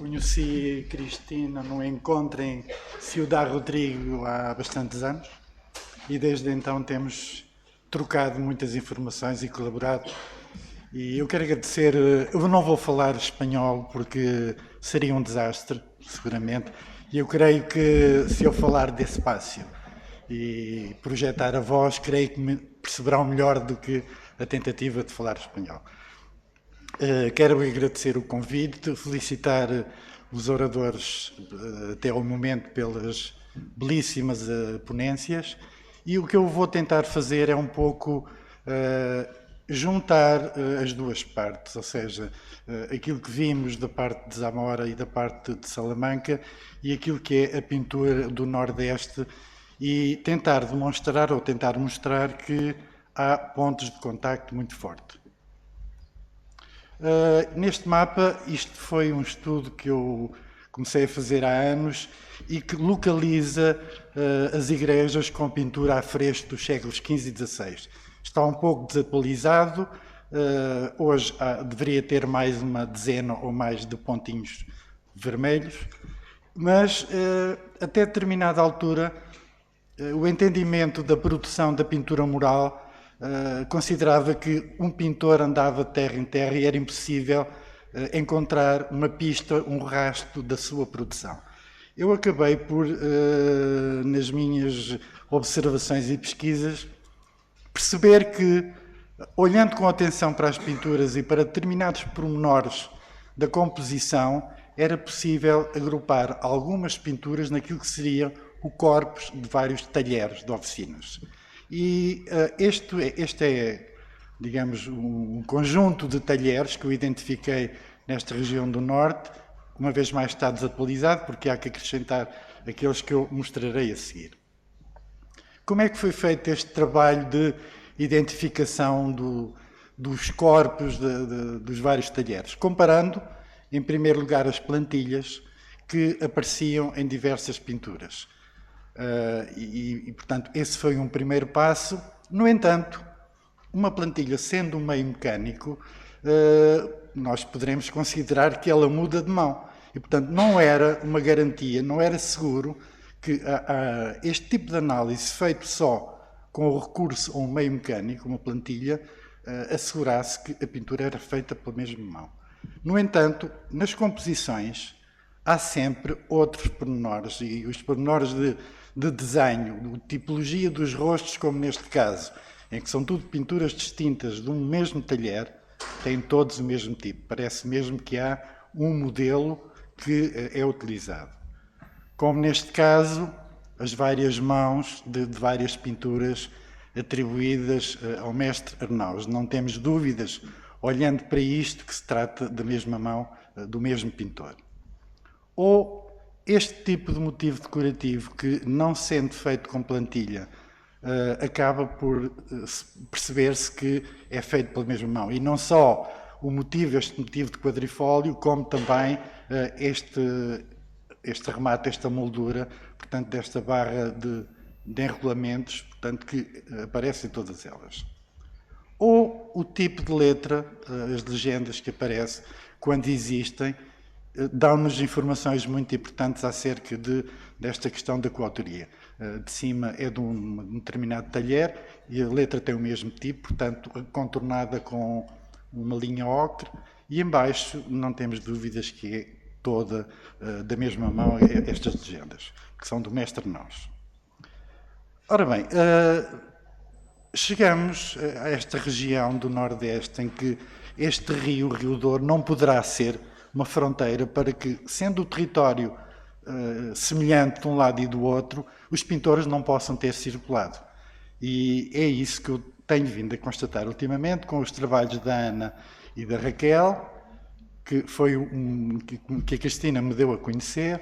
Conheci Cristina num encontro em Ciudad Rodrigo há bastantes anos e desde então temos trocado muitas informações e colaborado. E eu quero agradecer, eu não vou falar espanhol porque seria um desastre, seguramente, e eu creio que se eu falar despacio e projetar a voz, creio que me perceberão melhor do que a tentativa de falar espanhol. Quero agradecer o convite, felicitar os oradores até ao momento pelas belíssimas ponéncias, e o que eu vou tentar fazer é um pouco juntar as duas partes, ou seja, aquilo que vimos da parte de Zamora e da parte de Salamanca e aquilo que é a pintura do Nordeste, e tentar demonstrar ou tentar mostrar que há pontos de contacto muito fortes. Neste mapa, isto foi um estudo que eu comecei a fazer há anos e que localiza as igrejas com pintura a fresco dos séculos XV e XVI. Está um pouco desatualizado, hoje deveria ter mais uma dezena ou mais de pontinhos vermelhos, mas até determinada altura o entendimento da produção da pintura mural considerava que um pintor andava de terra em terra e era impossível encontrar uma pista, um rastro da sua produção. Eu acabei por, nas minhas observações e pesquisas, perceber que, olhando com atenção para as pinturas e para determinados pormenores da composição, era possível agrupar algumas pinturas naquilo que seria o corpus de vários talheres de oficinas. E este é, digamos, um conjunto de talheres que eu identifiquei nesta região do Norte, uma vez mais está desatualizado, porque há que acrescentar aqueles que eu mostrarei a seguir. Como é que foi feito este trabalho de identificação dos corpos dos vários talheres? Comparando, em primeiro lugar, as plantilhas que apareciam em diversas pinturas. Portanto, esse foi um primeiro passo. No entanto, uma plantilha sendo um meio mecânico, nós poderemos considerar que ela muda de mão. E, portanto, não era uma garantia, não era seguro que este tipo de análise feito só com o recurso a um meio mecânico, uma plantilha, assegurasse que a pintura era feita pela mesma mão. No entanto, nas composições há sempre outros pormenores, e os pormenores de desenho, de tipologia dos rostos, como neste caso, em que são tudo pinturas distintas de um mesmo talher, têm todos o mesmo tipo. Parece mesmo que há um modelo que é utilizado. Como neste caso, as várias mãos de várias pinturas atribuídas ao mestre Arnaus. Não temos dúvidas, olhando para isto, que se trata da mesma mão do mesmo pintor. Ou este tipo de motivo decorativo que, não sendo feito com plantilha, acaba por perceber-se que é feito pela mesma mão. E não só este motivo de quadrifólio, como também este remate, esta moldura, portanto, desta barra de enrolamentos, portanto, que aparecem todas elas. Ou o tipo de letra, as legendas que aparecem, quando existem, dão-nos informações muito importantes acerca desta questão da coautoria. De cima é de um determinado talher e a letra tem o mesmo tipo, portanto, contornada com uma linha ocre, e em baixo não temos dúvidas que é toda da mesma mão estas legendas, que são do mestre Arnaus. Ora bem, chegamos a esta região do Nordeste em que este rio, o Rio Douro, não poderá ser uma fronteira para que, sendo o território semelhante de um lado e do outro, os pintores não possam ter circulado. E é isso que eu tenho vindo a constatar ultimamente com os trabalhos da Ana e da Raquel, que foi que a Cristina me deu a conhecer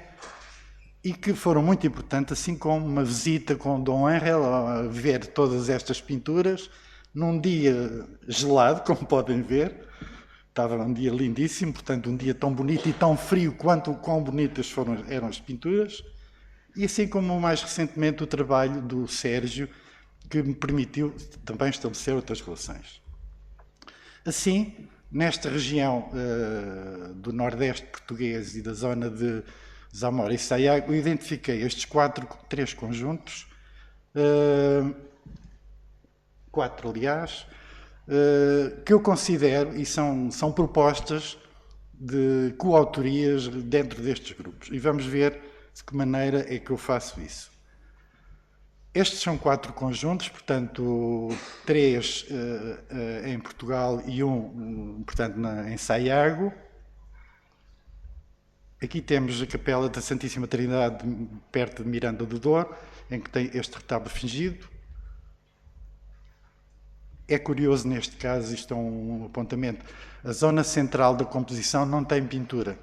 e que foram muito importantes, assim como uma visita com Dom Angel a ver todas estas pinturas num dia gelado, como podem ver. Estava um dia lindíssimo, portanto, um dia tão bonito e tão frio quanto quão bonitas eram as pinturas. E assim como mais recentemente o trabalho do Sérgio, que me permitiu também estabelecer outras relações. Assim, Nesta região do Nordeste português e da zona de Zamora e Sayago, eu identifiquei estes três conjuntos, quatro aliás, que eu considero, e são propostas de coautorias dentro destes grupos. E vamos ver de que maneira é que eu faço isso. Estes são quatro conjuntos, portanto, três em Portugal e portanto, em Sayago. Aqui temos a Capela da Santíssima Trindade, perto de Miranda do Douro, em que tem este retábulo fingido. É curioso neste caso, isto é um apontamento, a zona central da composição não tem pintura.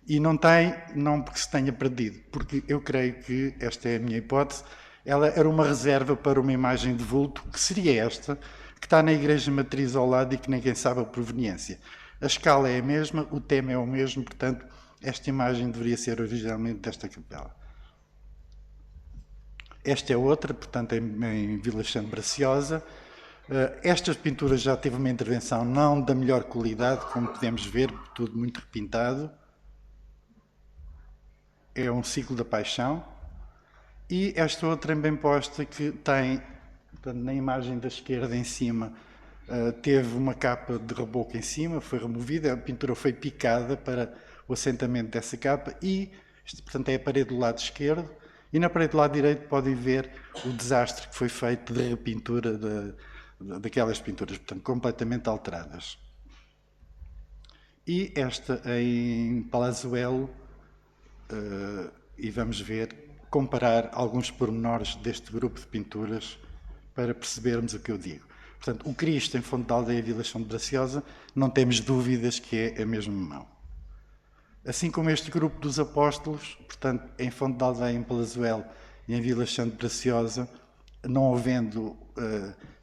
E não tem, não porque se tenha perdido, porque eu creio que, esta é a minha hipótese, ela era uma reserva para uma imagem de vulto, que seria esta, que está na igreja matriz ao lado e que ninguém sabe a proveniência. A escala é a mesma, o tema é o mesmo, portanto, esta imagem deveria ser originalmente desta capela. Esta é outra, portanto, em Vila Chã de Braciosa. Estas pinturas já teve uma intervenção não da melhor qualidade, como podemos ver, tudo muito repintado. É um ciclo da paixão. E esta outra bem posta que tem, portanto, na imagem da esquerda em cima, teve uma capa de reboco em cima, foi removida, a pintura foi picada para o assentamento dessa capa e, portanto, é a parede do lado esquerdo. E na parede do lado direito podem ver o desastre que foi feito de repintura daquelas pinturas, portanto, completamente alteradas. E esta em Palazuelo, e vamos ver, comparar alguns pormenores deste grupo de pinturas para percebermos o que eu digo. Portanto, o Cristo em Fonte da Aldeia, Vila Chã de Braciosa, não temos dúvidas que é a mesma mão. Assim como este grupo dos apóstolos, portanto, em Fonte da Aldeia, em Palazuelo e em Vila Chã de Braciosa, não havendo,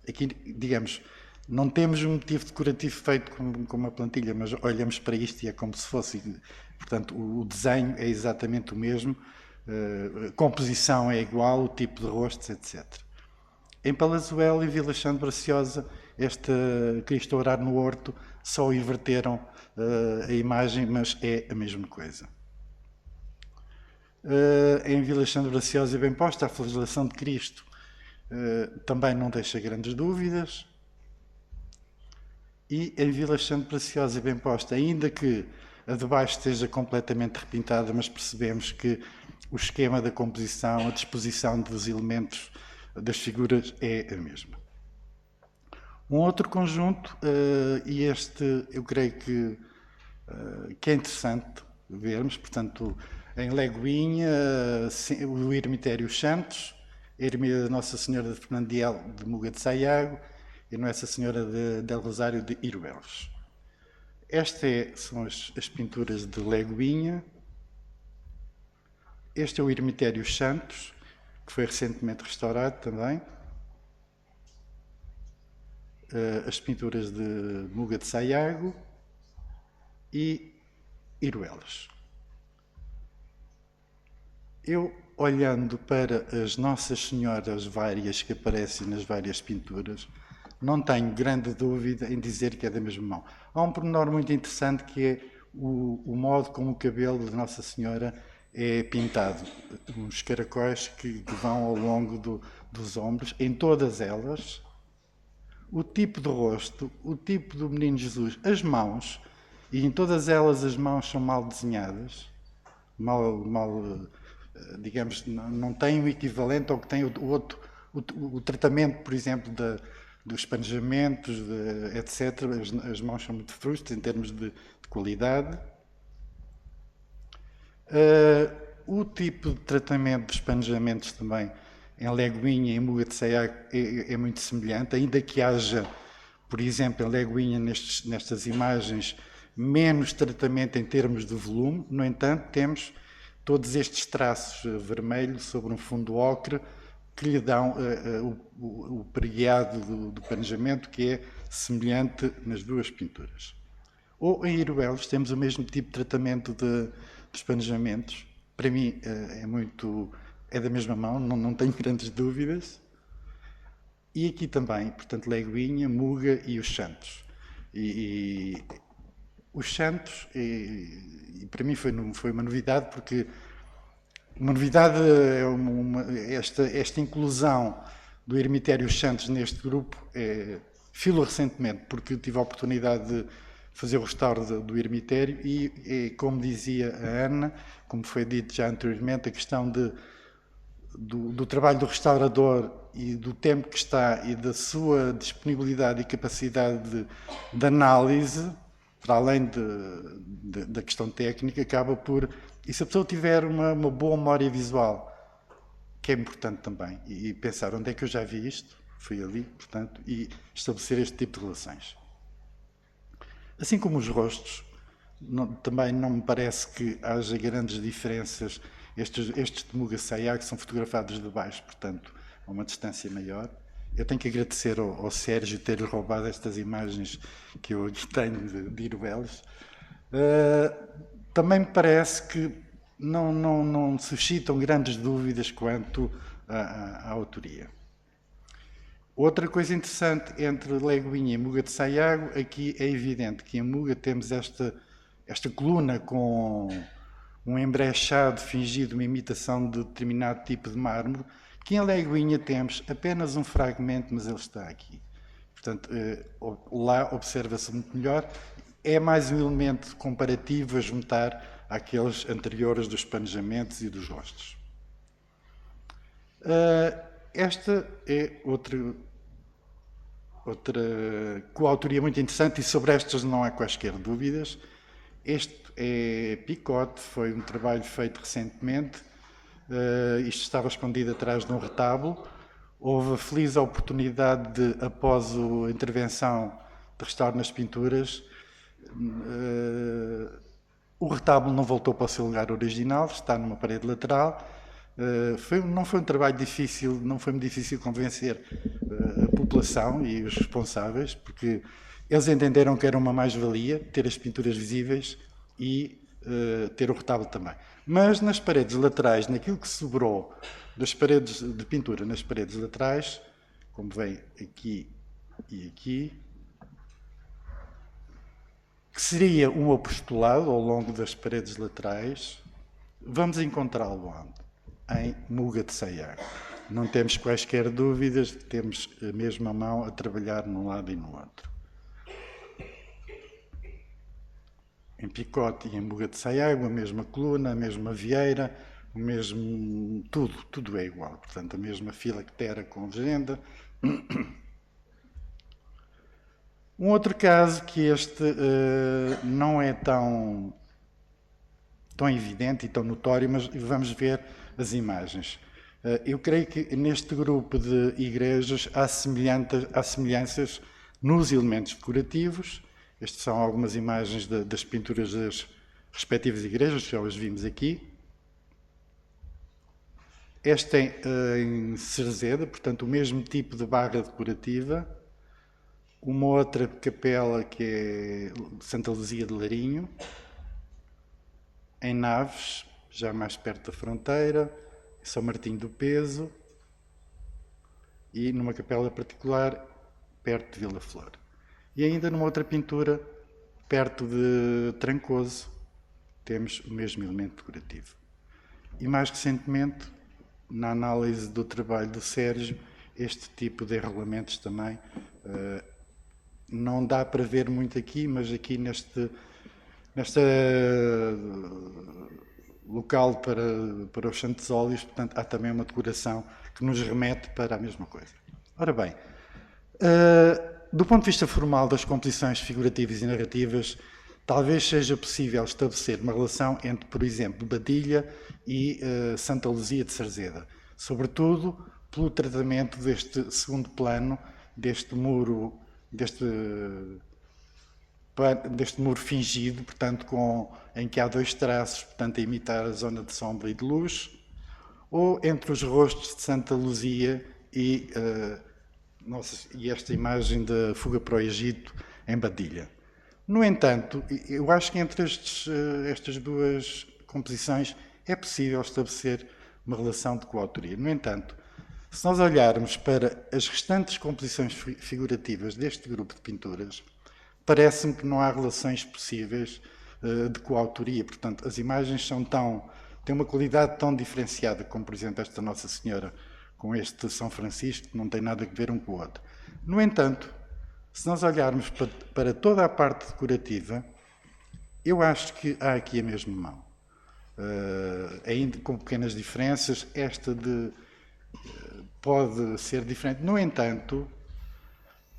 aqui, digamos, não temos um motivo decorativo feito com uma plantilha, mas olhamos para isto e é como se fosse, portanto, o desenho é exatamente o mesmo, a composição é igual, o tipo de rostos, etc. Em Palazuelo e Vila Chã de Braciosa, este Cristo a orar no horto, só inverteram a imagem, mas é a mesma coisa. Em Vila Chã de Braciosa, bem posta, a flagelação de Cristo também não deixa grandes dúvidas. E em Vila Chã de Braciosa, bem posta, ainda que a de baixo esteja completamente repintada, mas percebemos que o esquema da composição, a disposição dos elementos das figuras é a mesma. Um outro conjunto, e este eu creio que é interessante vermos, portanto, em Leguinha, o Ermitério Santos, a Ermida da Nossa Senhora de Fernandiel de Muga de Sayago e Nossa Senhora del Rosário de Iruelos. Estas são as pinturas de Leguinha. Este é o Ermitério Santos, que foi recentemente restaurado também. As pinturas de Muga de Sayago e Iruelas. Eu, olhando para as Nossas Senhoras várias que aparecem nas várias pinturas, não tenho grande dúvida em dizer que é da mesma mão. Há um pormenor muito interessante que é o modo como o cabelo de Nossa Senhora é pintado. Uns caracóis que vão ao longo dos ombros, em todas elas. O tipo de rosto, o tipo do Menino Jesus, as mãos, e em todas elas as mãos são mal desenhadas, digamos, não têm o equivalente ao que tem o tratamento, por exemplo, dos espanjamentos, etc. As mãos são muito frustras em termos de qualidade. O tipo de tratamento dos espanjamentos também em Leguinha e em Muga de Sayago é muito semelhante, ainda que haja, por exemplo, em Leguinha, nestas imagens, menos tratamento em termos de volume. No entanto, temos todos estes traços vermelhos sobre um fundo ocre que lhe dão o pregueado do panejamento, que é semelhante nas duas pinturas. Ou em Iruelos temos o mesmo tipo de tratamento dos panejamentos. Para mim é da mesma mão, não tenho grandes dúvidas. E aqui também, portanto, Leguinha, Muga e os Santos. E os santos, e para mim foi uma novidade, porque uma novidade é esta inclusão do Ermitério Santos neste grupo, filo recentemente, porque tive a oportunidade de fazer o restauro do Ermitério e, como dizia a Ana, como foi dito já anteriormente, a questão do trabalho do restaurador e do tempo que está e da sua disponibilidade e capacidade de análise, para além da questão técnica, acaba por... E se a pessoa tiver uma boa memória visual, que é importante também, e pensar onde é que eu já vi isto, fui ali, portanto, e estabelecer este tipo de relações. Assim como os rostos, também não me parece que haja grandes diferenças. Estes de Muga Sayag são fotografados de baixo, portanto, a uma distância maior. Eu tenho que agradecer ao Sérgio ter roubado estas imagens que eu aqui tenho de Iruelos. Também me parece que não suscitam grandes dúvidas quanto à autoria. Outra coisa interessante entre Leguinha e Muga de Sayago, aqui é evidente que em Muga temos esta coluna com um embrechado fingido, uma imitação de determinado tipo de mármore, que em Leguinha temos apenas um fragmento, mas ele está aqui. Portanto, lá observa-se muito melhor. É mais um elemento comparativo a juntar àqueles anteriores dos planejamentos e dos rostos. Esta é outra coautoria muito interessante, e sobre estas não há quaisquer dúvidas. Este é Picote, foi um trabalho feito recentemente. Isto estava escondido atrás de um retábulo. Houve a feliz oportunidade de, após a intervenção de restauro nas pinturas, o retábulo não voltou para o seu lugar original, está numa parede lateral. Não foi um trabalho difícil, não foi muito difícil convencer a população e os responsáveis, porque eles entenderam que era uma mais-valia ter as pinturas visíveis e ter o retábulo também. Mas nas paredes laterais, naquilo que sobrou das paredes de pintura nas paredes laterais, como vem aqui e aqui, que seria um apostolado ao longo das paredes laterais, vamos encontrá-lo onde? Em Muga de Sayago. Não temos quaisquer dúvidas, temos a mesma mão a trabalhar num lado e no outro. Em Picote e em Muga de Sayago, a mesma coluna, a mesma vieira, o mesmo... tudo é igual. Portanto, a mesma filactera com legenda. Um outro caso que este não é tão evidente e tão notório, mas vamos ver as imagens. Eu creio que neste grupo de igrejas há semelhanças nos elementos decorativos. Estas são algumas imagens das pinturas das respectivas igrejas, já as vimos aqui. Esta em Cerzeda, portanto o mesmo tipo de barra decorativa. Uma outra capela que é Santa Luzia de Larinho, em Naves, já mais perto da fronteira, São Martinho do Peso, e numa capela particular, perto de Vila Flor. E ainda numa outra pintura, perto de Trancoso, temos o mesmo elemento decorativo. E mais recentemente, na análise do trabalho do Sérgio, este tipo de enrolamentos também não dá para ver muito aqui, mas aqui neste local para os santos óleos, portanto, há também uma decoração que nos remete para a mesma coisa. Ora bem, do ponto de vista formal das composições figurativas e narrativas, talvez seja possível estabelecer uma relação entre, por exemplo, Badilha e Santa Luzia de Cerzeda, sobretudo pelo tratamento deste segundo plano, deste muro fingido, portanto, em que há dois traços, portanto, a imitar a zona de sombra e de luz, ou entre os rostos de Santa Luzia e esta imagem da fuga para o Egito em Badilha. No entanto, eu acho que entre estas duas composições é possível estabelecer uma relação de coautoria. No entanto, se nós olharmos para as restantes composições figurativas deste grupo de pinturas, parece-me que não há relações possíveis de coautoria. Portanto, as imagens têm uma qualidade tão diferenciada, como por exemplo esta Nossa Senhora com este São Francisco, que não tem nada a ver um com o outro. No entanto, se nós olharmos para toda a parte decorativa, eu acho que há aqui a mesma mão. Ainda com pequenas diferenças, pode ser diferente. No entanto,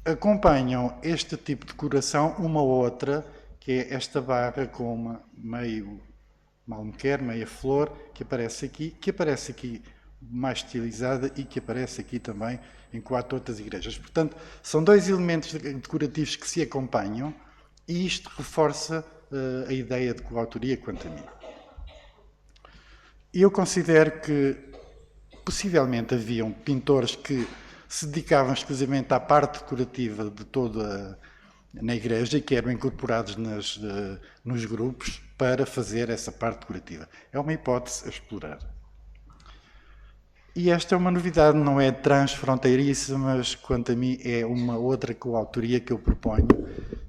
acompanham este tipo de decoração uma outra, que é esta barra com uma meio malmequer, meia flor, que aparece aqui mais estilizada e que aparece aqui também em 4 outras igrejas. Portanto, são 2 elementos decorativos que se acompanham e isto reforça a ideia de coautoria quanto a mim. Eu considero que possivelmente haviam pintores que se dedicavam exclusivamente à parte decorativa de toda na igreja e que eram incorporados nos grupos para fazer essa parte decorativa. É uma hipótese a explorar. E esta é uma novidade, não é transfronteiriça, mas quanto a mim é uma outra coautoria que eu proponho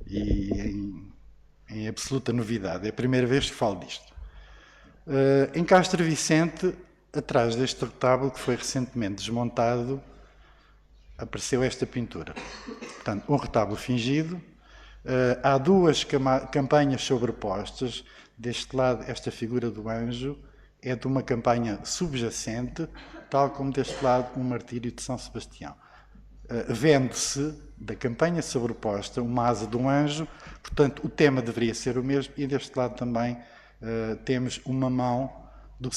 e em absoluta novidade. É a primeira vez que falo disto. Em Castro Vicente, atrás deste retábulo que foi recentemente desmontado, apareceu esta pintura. Portanto, um retábulo fingido. Há 2 campanhas sobrepostas. Deste lado, esta figura do anjo é de uma campanha subjacente, tal como deste lado um martírio de São Sebastião. Vende-se da campanha sobreposta uma asa de um anjo, portanto o tema deveria ser o mesmo, e deste lado também temos uma mão do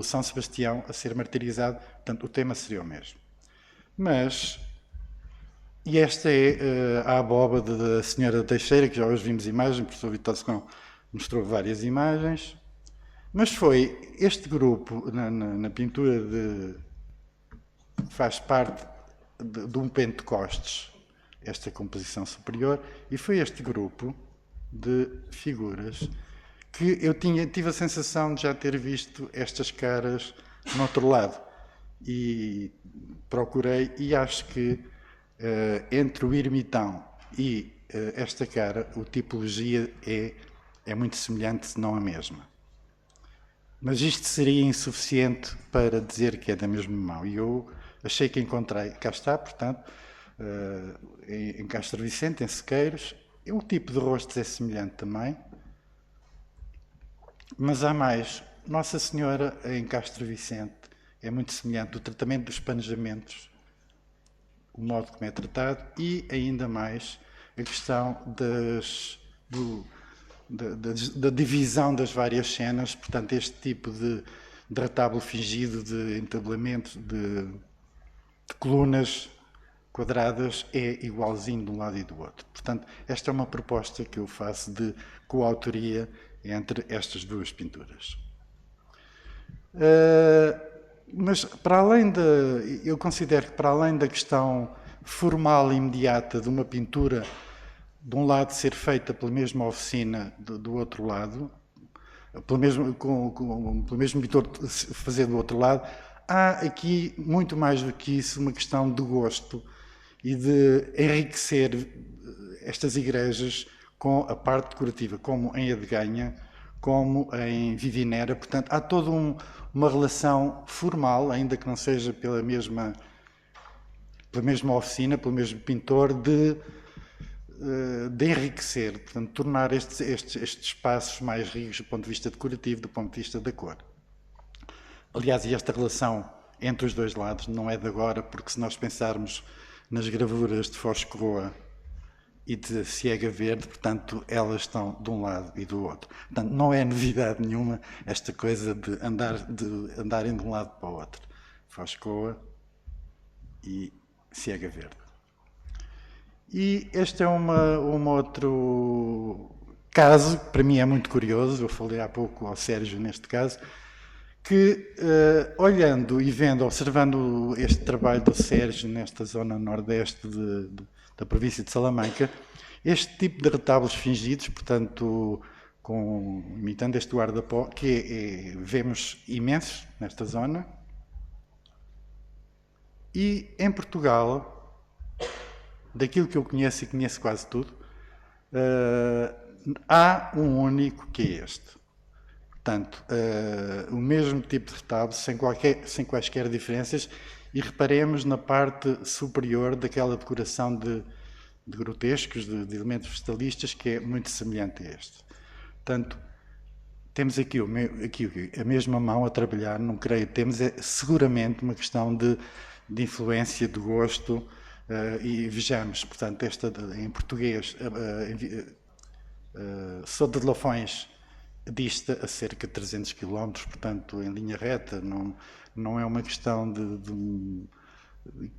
São Sebastião a ser martirizado, portanto o tema seria o mesmo. E esta é a abóbada da Senhora Teixeira, que já hoje vimos imagens, o professor Vitor Secão mostrou várias imagens, mas foi este grupo, na pintura faz parte de um Pentecostes, esta composição superior, e foi este grupo de figuras que eu tive a sensação de já ter visto estas caras no outro lado. E procurei, e acho que entre o ermitão e esta cara, a tipologia é muito semelhante, se não a mesma. Mas isto seria insuficiente para dizer que é da mesma mão. E eu achei que encontrei, cá está, portanto, em Castro Vicente, em Sequeiros. O tipo de rostos é semelhante também. Mas há mais. Nossa Senhora, em Castro Vicente, é muito semelhante. O tratamento dos panejamentos, o modo como é tratado e, ainda mais, a questão da divisão das várias cenas. Portanto, este tipo de retábulo fingido, de entablamento, de colunas quadradas é igualzinho de um lado e do outro. Portanto, esta é uma proposta que eu faço de coautoria entre estas 2 pinturas. Mas para além eu considero que para além da questão formal e imediata de uma pintura de um lado ser feita pela mesma oficina do outro lado, pelo mesmo pintor fazer do outro lado, há aqui muito mais do que isso uma questão de gosto e de enriquecer estas igrejas com a parte decorativa, como em Adeganha, como em Vivinera. Portanto, há toda uma relação formal, ainda que não seja pela mesma oficina, pelo mesmo pintor, de enriquecer, portanto, tornar estes espaços mais ricos do ponto de vista decorativo, do ponto de vista da cor. Aliás, e esta relação entre os 2 lados não é de agora, porque se nós pensarmos nas gravuras de Foscoa e de Ciega Verde, portanto, elas estão de um lado e do outro. Portanto, não é novidade nenhuma esta coisa de andarem de um lado para o outro. Foscoa e Ciega Verde. E este é um outro caso, que para mim é muito curioso, eu falei há pouco ao Sérgio neste caso, que olhando e vendo, observando este trabalho do Sérgio nesta zona nordeste da província de Salamanca, este tipo de retábulos fingidos, portanto, imitando este guarda-pó, que vemos imensos nesta zona, e em Portugal, daquilo que eu conheço e conheço quase tudo, há um único que é este. Portanto, o mesmo tipo de retábulo, sem quaisquer diferenças, e reparemos na parte superior daquela decoração de grotescos, de elementos vegetalistas, que é muito semelhante a este. Portanto, temos aqui a mesma mão a trabalhar, não creio, temos seguramente uma questão de influência, de gosto, e vejamos, portanto, em português, Sou de Lafões dista a cerca de 300 km, portanto, em linha reta, não é uma questão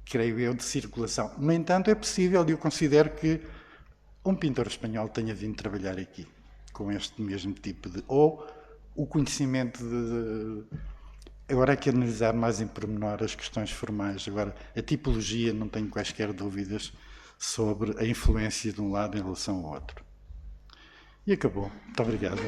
creio eu, de circulação. No entanto, é possível, e eu considero que um pintor espanhol tenha vindo trabalhar aqui, com este mesmo tipo de... ou o conhecimento de... Agora é que analisar mais em pormenor as questões formais. Agora, a tipologia, não tenho quaisquer dúvidas sobre a influência de um lado em relação ao outro. E acabou. Muito obrigado.